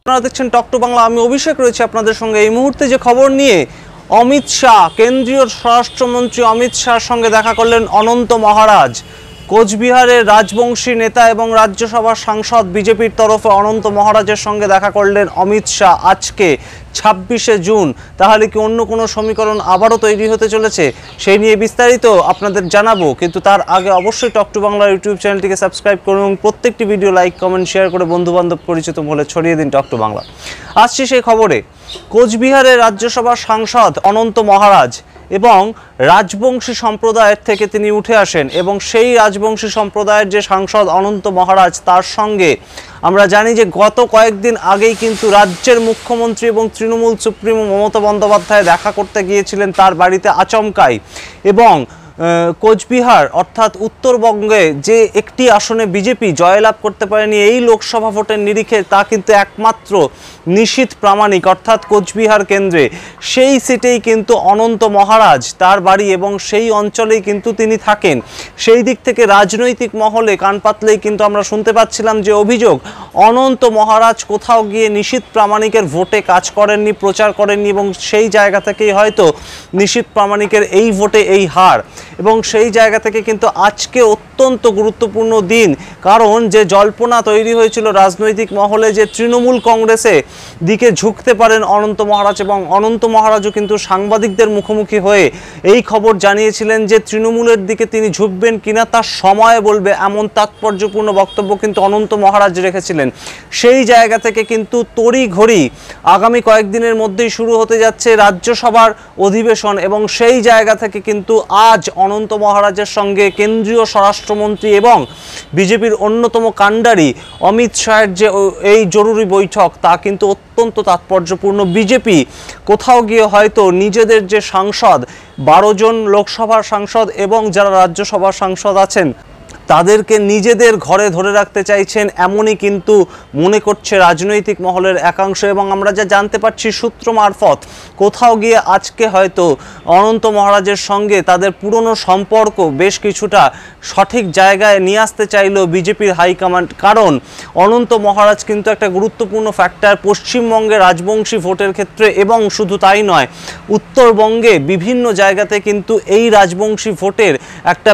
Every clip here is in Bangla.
আপনারা দেখছেন টক টু বাংলা। আমি অভিষেক রয়েছে আপনাদের সঙ্গে। এই মুহূর্তে যে খবর নিয়ে অমিত শাহ, কেন্দ্রীয় স্বরাষ্ট্রমন্ত্রী অমিত শাহর সঙ্গে দেখা করলেন অনন্ত মহারাজ। কোচবিহারের রাজবংশী নেতা এবং রাজ্যসভার সাংসদ বিজেপির তরফে অনন্ত মহারাজের সঙ্গে দেখা করলেন অমিত শাহ আজকে 26শে জুন। তাহলে কি অন্য কোনো সমীকরণ আবারও তৈরি হতে চলেছে? সেই নিয়ে বিস্তারিত আপনাদের জানাবো, কিন্তু তার আগে অবশ্যই টক টু বাংলা ইউটিউব চ্যানেলটিকে সাবস্ক্রাইব করুন এবং প্রত্যেকটি ভিডিও লাইক, কমেন্ট, শেয়ার করে বন্ধুবান্ধব পরিচিত বলে ছড়িয়ে দিন টক টু বাংলা। আসছি সেই খবরে। কোচবিহারের রাজ্যসভার সাংসদ অনন্ত মহারাজ এবং রাজবংশী সম্প্রদায়ের থেকে তিনি উঠে আসেন এবং সেই রাজবংশী সম্প্রদায়ের যে সাংসদ অনন্ত মহারাজ, তার সঙ্গে আমরা জানি যে গত কয়েকদিন আগেই কিন্তু রাজ্যের মুখ্যমন্ত্রী এবং তৃণমূল সুপ্রিমো মমতা বন্দ্যোপাধ্যায় দেখা করতে গিয়েছিলেন তার বাড়িতে আচমকাই। এবং কোচবিহার অর্থাৎ উত্তরবঙ্গে যে একটি আসনে বিজেপি জয়লাভ করতে পারেনি এই লোকসভা ভোটের নিরিখে, তা কিন্তু একমাত্র নিশীথ প্রামাণিক অর্থাৎ কোচবিহার কেন্দ্রে। সেই সিটেই কিন্তু অনন্ত মহারাজ তার বাড়ি এবং সেই অঞ্চলেই কিন্তু তিনি থাকেন। সেই দিক থেকে রাজনৈতিক মহলে কান পাতলেই কিন্তু আমরা শুনতে পাচ্ছিলাম যে অভিযোগ অনন্ত মহারাজ কোথাও গিয়ে নিশীথ প্রামাণিকের ভোটে কাজ করেননি, প্রচার করেননি এবং সেই জায়গা থেকেই হয়তো নিশীথ প্রামাণিকের এই ভোটে এই হার। এবং সেই জায়গা থেকে কিন্তু আজকে অত্যন্ত গুরুত্বপূর্ণ দিন, কারণ যে জল্পনা তৈরি হয়েছিল রাজনৈতিক মহলে যে তৃণমূল কংগ্রেসে দিকে ঝুঁকতে পারেন অনন্ত মহারাজ, এবং অনন্ত মহারাজও কিন্তু সাংবাদিকদের মুখোমুখি হয়ে এই খবর জানিয়েছিলেন যে তৃণমূলের দিকে তিনি ঝুঁকবেন কিনা তার সময় বলবে, এমন তাৎপর্যপূর্ণ বক্তব্য কিন্তু অনন্ত মহারাজ রেখেছিলেন। সেই জায়গা থেকে কিন্তু তড়িঘড়ি আগামী কয়েকদিনের মধ্যেই শুরু হতে যাচ্ছে রাজ্যসভার অধিবেশন এবং সেই জায়গা থেকে কিন্তু আজ অনন্ত মহারাজের সঙ্গে কেন্দ্রীয় স্বরাষ্ট্রমন্ত্রী এবং বিজেপির অন্যতম কাণ্ডারি অমিত শাহের যে এই জরুরি বৈঠক, তা কিন্তু অত্যন্ত তাৎপর্যপূর্ণ। বিজেপি কোথাও গিয়ে হয়তো নিজেদের যে সাংসদ 12 জন লোকসভার সাংসদ এবং যারা রাজ্যসভার সাংসদ আছেন তাদেরকে নিজেদের ঘরে ধরে রাখতে চাইছেন, এমনই কিন্তু মনে করছে রাজনৈতিক মহলের একাংশ। এবং আমরা যা জানতে পারছি সূত্র মারফত, কোথাও গিয়ে আজকে হয়তো অনন্ত মহারাজের সঙ্গে তাদের পুরনো সম্পর্ক বেশ কিছুটা সঠিক জায়গায় নিয়ে আসতে চাইল বিজেপির হাইকমান্ড। কারণ অনন্ত মহারাজ কিন্তু একটা গুরুত্বপূর্ণ ফ্যাক্টর পশ্চিমবঙ্গে রাজবংশী ভোটের ক্ষেত্রে, এবং শুধু তাই নয়, উত্তরবঙ্গে বিভিন্ন জায়গাতে কিন্তু এই রাজবংশী ভোটের একটা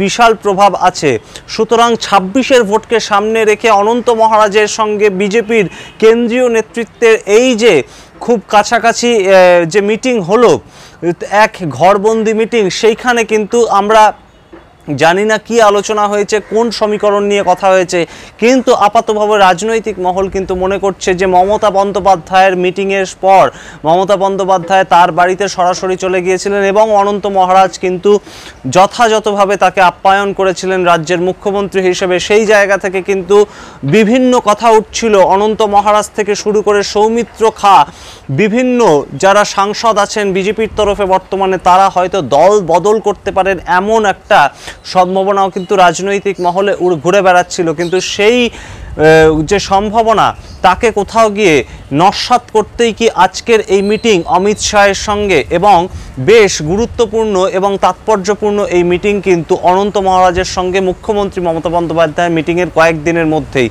বিশাল প্রভাব আছে। সুতরাং 26এর ভোটকে সামনে রেখে অনন্ত মহারাজের সঙ্গে বিজেপির কেন্দ্রীয় নেতৃত্বের এই যে খুব কাছাকাছি যে মিটিং হলো, এক ঘরবন্দি মিটিং, সেইখানে কিন্তু আমরা জানি না কি আলোচনা হয়েছে, কোন সমীকরণ নিয়ে কথা হয়েছে, কিন্তু আপাতভাবে রাজনৈতিক মহল কিন্তু মনে করছে যে মমতা বন্দ্যোপাধ্যায়ের মিটিংয়ের পর মমতা বন্দ্যোপাধ্যায় তার বাড়িতে সরাসরি চলে গিয়েছিলেন এবং অনন্ত মহারাজ কিন্তু যথাযথভাবে তাকে আপ্যায়ন করেছিলেন রাজ্যের মুখ্যমন্ত্রী হিসেবে। সেই জায়গা থেকে কিন্তু বিভিন্ন কথা উঠছিল অনন্ত মহারাজ থেকে শুরু করে সৌমিত্র খাঁ, বিভিন্ন যারা সাংসদ আছেন বিজেপির তরফে বর্তমানে, তারা হয়তো দল বদল করতে পারেন এমন একটা সম্ভাবনাও কিন্তু রাজনৈতিক মহলে ঘুরে বেড়াচ্ছিল। কিন্তু সেই যে সম্ভাবনা তাকে কোথাও গিয়ে নস্যাৎ করতেই কি আজকের এই মিটিং অমিত শাহের সঙ্গে, এবং বেশ গুরুত্বপূর্ণ এবং তাৎপর্যপূর্ণ এই মিটিং কিন্তু অনন্ত মহারাজের সঙ্গে মুখ্যমন্ত্রী মমতা বন্দ্যোপাধ্যায়ের মিটিংয়ের কয়েকদিনের মধ্যেই।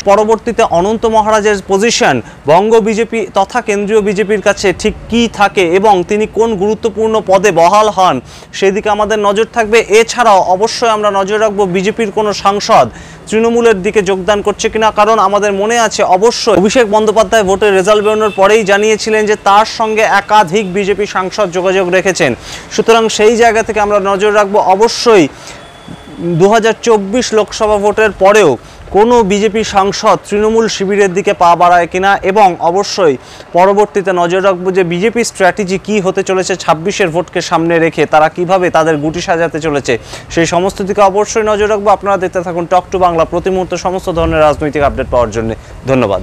পরবর্তীতে অনন্ত মহারাজের পজিশন বঙ্গ বিজেপি তথা কেন্দ্রীয় বিজেপির কাছে ঠিক কী থাকে এবং তিনি কোন গুরুত্বপূর্ণ পদে বহাল হন, সেদিকে আমাদের নজর থাকবে। এছাড়াও অবশ্যই আমরা নজর রাখবো বিজেপির কোনো সাংসদ তৃণমূলের দিকে যোগদান করছে কিনা, কারণ আমাদের মনে আছে অবশ্যই অভিষেক বন্দ্যোপাধ্যায় ভোটের রেজাল্ট বেরোনোর পরেই জানিয়েছিলেন যে তার সঙ্গে একাধিক বিজেপি সাংসদ যোগাযোগ রেখেছেন। সুতরাং সেই জায়গা থেকে আমরা নজর রাখবো অবশ্যই 2024 লোকসভা ভোটের পরেও কোনো বিজেপি সাংসদ তৃণমূল শিবিরের দিকে পা বাড়ায় কিনা, এবং অবশ্যই পরবর্তীতে নজর রাখবো যে বিজেপি স্ট্র্যাটেজি কী হতে চলেছে 26এর ভোটকে সামনে রেখে, তারা কিভাবে তাদের গুটি সাজাতে চলেছে, সেই সমস্ত দিকে অবশ্যই নজর রাখবো। আপনারা দেখতে থাকুন টক টু বাংলা, প্রতি মুহূর্তে সমস্ত ধরনের রাজনৈতিক আপডেট পাওয়ার জন্য। ধন্যবাদ।